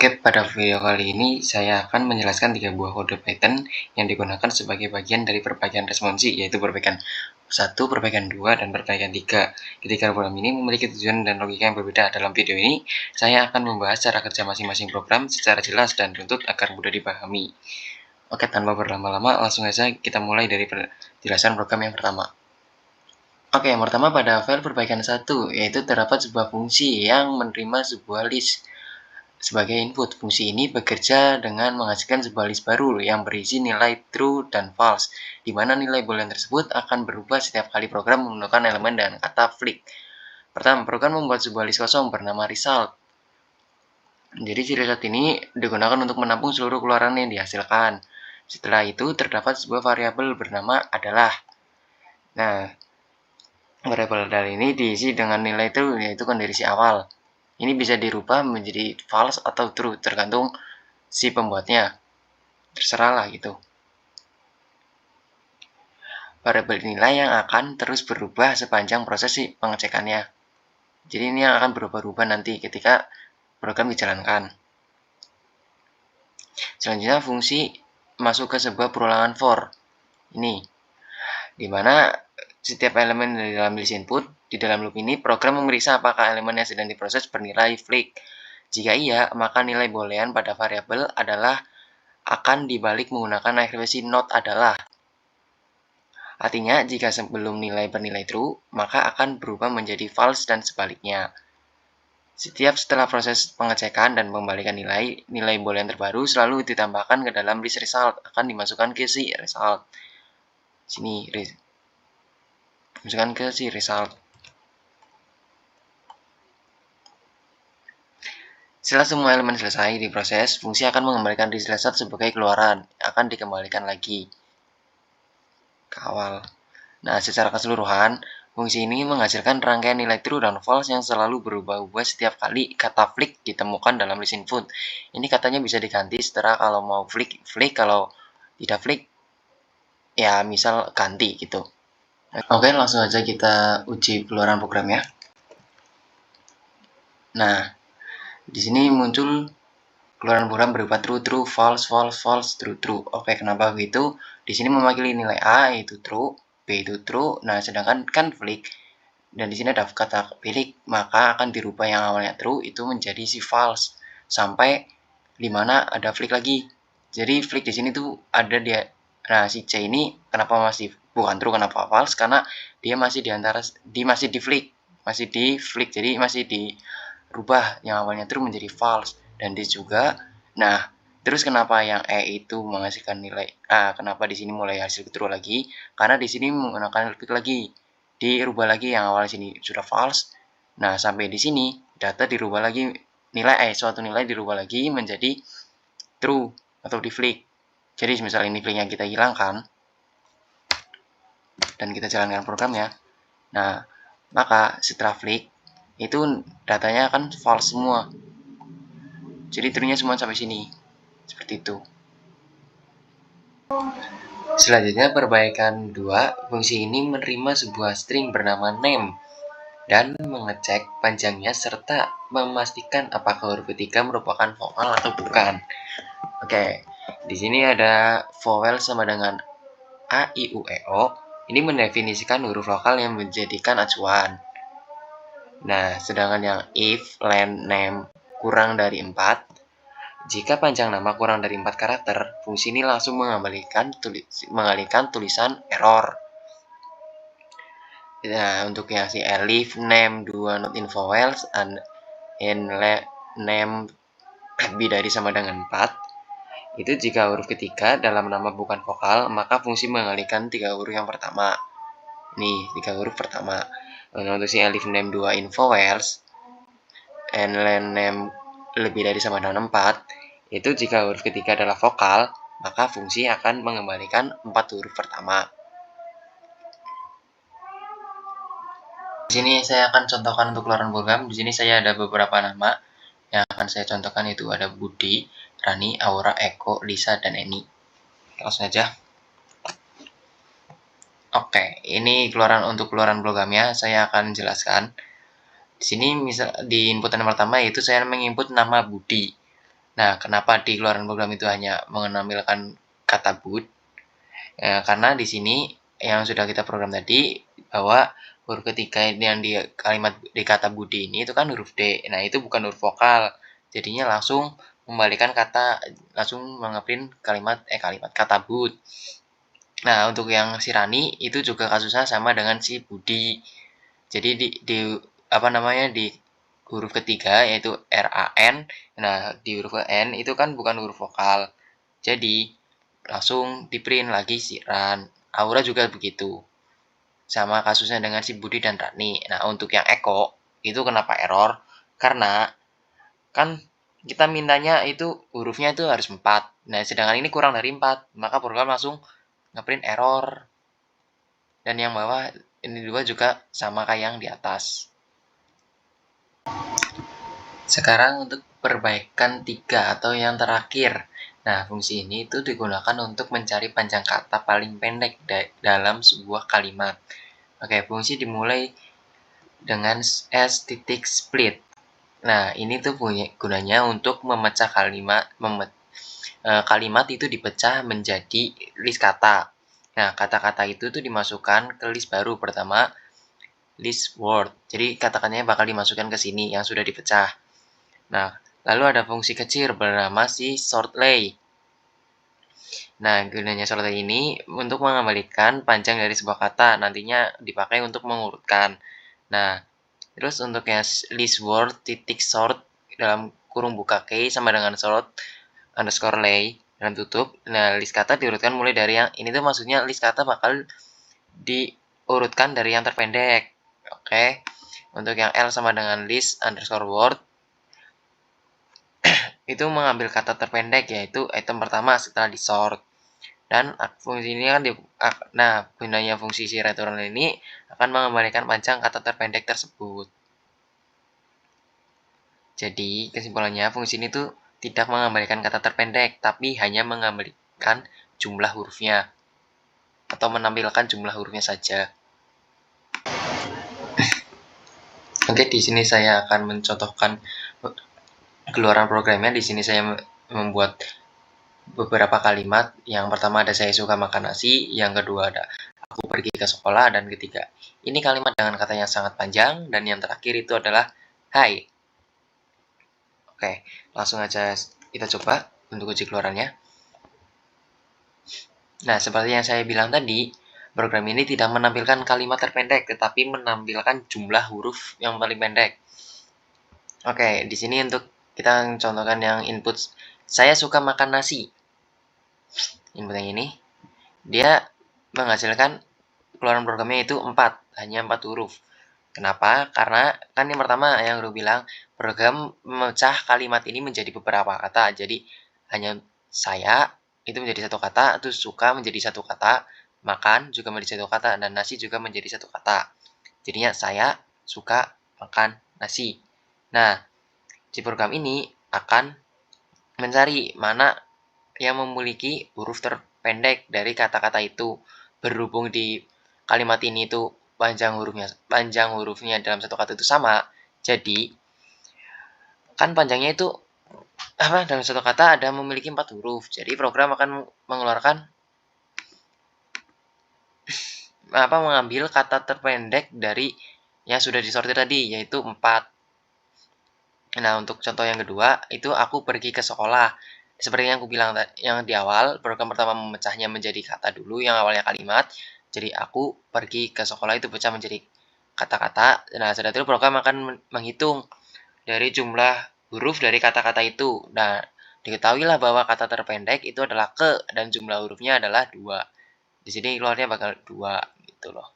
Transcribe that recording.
Oke, pada video kali ini saya akan menjelaskan 3 buah kode Python yang digunakan sebagai bagian dari perbaikan responsi, yaitu perbaikan 1, perbaikan 2, dan perbaikan 3. Ketiga program ini memiliki tujuan dan logika yang berbeda. Dalam video ini, saya akan membahas cara kerja masing-masing program secara jelas dan runtut agar mudah dipahami. Oke, tanpa berlama-lama, langsung saja kita mulai dari penjelasan program yang pertama. Oke, yang pertama pada file perbaikan 1, yaitu terdapat sebuah fungsi yang menerima sebuah list sebagai input. Fungsi ini bekerja dengan menghasilkan sebuah list baru yang berisi nilai true dan false, di mana nilai boolean tersebut akan berubah setiap kali program menggunakan elemen dan kata flick. Pertama, program membuat sebuah list kosong bernama result. Jadi si result ini digunakan untuk menampung seluruh keluaran yang dihasilkan. Setelah itu terdapat sebuah variabel bernama adalah. Nah, variabel adalah ini diisi dengan nilai true, yaitu kondisi awal. Ini bisa dirubah menjadi false atau true, tergantung si pembuatnya. Terserah lah gitu. Variabel inilah yang akan terus berubah sepanjang proses si pengecekannya. Jadi ini yang akan berubah-ubah nanti ketika program dijalankan. Selanjutnya fungsi masuk ke sebuah perulangan for. Ini, dimana setiap elemen dari dalam list input, di dalam loop ini program memeriksa apakah elemen yang sedang diproses bernilai flick. Jika iya, maka nilai boolean pada variabel adalah akan dibalik menggunakan ekspresi not adalah. Artinya, jika sebelum nilai bernilai true, maka akan berubah menjadi false dan sebaliknya. Setiap setelah proses pengecekan dan pembalikan nilai boolean terbaru selalu ditambahkan ke dalam list result, akan dimasukkan ke si result. Sini, masukkan ke si result. Setelah semua elemen selesai diproses, fungsi akan mengembalikan list result sebagai keluaran, akan dikembalikan lagi ke awal. Nah, secara keseluruhan, fungsi ini menghasilkan rangkaian nilai true dan false yang selalu berubah-ubah setiap kali kata flick ditemukan dalam list input. Ini katanya bisa diganti setelah kalau mau flick, kalau tidak flick, ya misal ganti gitu. Oke, langsung aja kita uji keluaran programnya. Nah, di sini muncul keluaran program berupa true, true, false, false, false, true, true. Oke, kenapa begitu? Di sini mewakili nilai A yaitu true, B itu true. Nah, sedangkan kan flick dan di sini ada kata pilih, maka akan dirubah yang awalnya true itu menjadi si false sampai dimana ada flick lagi. Jadi flick di sini tuh ada dia. Nah, si C ini kenapa masih bukan true, kenapa false? Karena dia masih masih di flick, jadi masih dirubah yang awalnya true menjadi false. Dan dia juga, nah terus kenapa yang E itu menghasilkan nilai A? Kenapa di sini mulai hasil true lagi? Karena di sini menggunakan flick lagi, dirubah lagi yang awal sini sudah false. Nah, sampai di sini data dirubah lagi, suatu nilai dirubah lagi menjadi true atau di flick. Jadi misal ini flicknya kita hilangkan dan kita jalankan programnya. Nah, maka setelah flick itu datanya akan false semua. Jadi true-nya semua sampai sini. Seperti itu. Selanjutnya perbaikan 2, fungsi ini menerima sebuah string bernama name dan mengecek panjangnya serta memastikan apakah huruf ketiga merupakan vowel atau bukan. Oke, di sini ada vowel sama dengan A, I, U, E, O. Ini mendefinisikan huruf lokal yang menjadikan acuan. Nah, sedangkan yang if, len, name kurang dari 4, jika panjang nama kurang dari 4 karakter, fungsi ini langsung mengalihkan tulisan error. Nah, untuk yang si elif, name, 2 not in vowels, and name lebih dari sama dengan 4, itu jika huruf ketiga dalam nama bukan vokal, maka fungsi mengalihkan 3 huruf yang pertama. Nih, 3 huruf pertama. Nah, untuk si elif, name, 2 in vowels, and name lebih dari sama dengan 4, itu jika huruf ketiga adalah vokal, maka fungsi akan mengembalikan 4 huruf pertama. Di sini saya akan contohkan untuk keluaran program. Di sini saya ada beberapa nama yang akan saya contohkan, itu ada Budi, Rani, Aura, Eko, Lisa, dan Eni. Langsung aja. Oke, ini untuk keluaran programnya saya akan jelaskan. Di sini misal di inputan yang pertama yaitu saya menginput nama Budi. Nah, kenapa di keluaran program itu hanya menampilkan kata boot? Karena di sini yang sudah kita program tadi bahwa huruf ketiga yang di kalimat di kata budi ini itu kan huruf D. Nah, itu bukan huruf vokal. Jadinya langsung membalikan kata, langsung mengeprint kalimat kata boot. Nah, untuk yang si Rani itu juga kasusnya sama dengan si Budi. Jadi di apa namanya di huruf ketiga yaitu RAN. Nah, di huruf N itu kan bukan huruf vokal. Jadi langsung di print lagi si Ran. Aura juga begitu. Sama kasusnya dengan si Budi dan Rani. Nah, untuk yang Eko itu kenapa error? Karena kan kita mintanya itu hurufnya itu harus 4. Nah, sedangkan ini kurang dari 4, maka program langsung ngeprint error. Dan yang bawah ini dua juga sama kayak yang di atas. Sekarang untuk perbaikan 3 atau yang terakhir. Nah, fungsi ini itu digunakan untuk mencari panjang kata paling pendek dalam sebuah kalimat. Oke, fungsi dimulai dengan s.split. Nah, ini tuh gunanya untuk memecah kalimat itu dipecah menjadi list kata. Nah, kata-kata itu tuh dimasukkan ke list baru pertama, list word. Jadi kata-katanya bakal dimasukkan ke sini yang sudah dipecah. Nah, lalu ada fungsi kecil bernama si sortlay. Nah, gunanya sortlay ini untuk mengembalikan panjang dari sebuah kata, nantinya dipakai untuk mengurutkan. Nah, terus untuk yang list word titik sort dalam kurung buka key sama dengan sort underscore lay dalam tutup. Nah, list kata diurutkan mulai dari yang ini tuh maksudnya list kata bakal diurutkan dari yang terpendek. Oke. Untuk yang L sama dengan list underscore word itu mengambil kata terpendek yaitu item pertama setelah di sort. Dan fungsi ini kan gunanya fungsi si return ini akan mengembalikan panjang kata terpendek tersebut. Jadi kesimpulannya fungsi ini tuh tidak mengembalikan kata terpendek, tapi hanya mengembalikan jumlah hurufnya atau menampilkan jumlah hurufnya saja. Oke, di sini saya akan mencontohkan keluaran programnya. Di sini saya membuat beberapa kalimat. Yang pertama ada saya suka makan nasi, yang kedua ada aku pergi ke sekolah, dan ketiga ini kalimat dengan kata yang sangat panjang, dan yang terakhir itu adalah hai. Oke, langsung aja kita coba untuk uji keluarannya. Nah, seperti yang saya bilang tadi, program ini tidak menampilkan kalimat terpendek, tetapi menampilkan jumlah huruf yang paling pendek. Oke, di sini untuk kita contohkan yang input saya suka makan nasi. Input yang ini, dia menghasilkan keluaran programnya itu 4, hanya 4 huruf. Kenapa? Karena kan yang pertama yang gue bilang, program memecah kalimat ini menjadi beberapa kata. Jadi hanya saya itu menjadi satu kata, terus suka menjadi satu kata, makan juga menjadi satu kata, dan nasi juga menjadi satu kata. Jadinya saya suka makan nasi. Nah, si program ini akan mencari mana yang memiliki huruf terpendek dari kata-kata itu. Berhubung di kalimat ini tuh panjang hurufnya dalam satu kata itu sama, jadi kan panjangnya itu dalam satu kata ada memiliki 4 huruf. Jadi program akan mengeluarkan mengambil kata terpendek dari yang sudah disortir tadi, yaitu 4. Nah, untuk contoh yang kedua itu aku pergi ke sekolah. Seperti yang aku bilang yang di awal, program pertama memecahnya menjadi kata dulu yang awalnya kalimat. Jadi aku pergi ke sekolah itu pecah menjadi kata-kata. Nah, setelah itu program akan menghitung dari jumlah huruf dari kata-kata itu. Nah, diketahuilah bahwa kata terpendek itu adalah ke, dan jumlah hurufnya adalah 2. Di sini keluarnya bakal 2 gitu loh.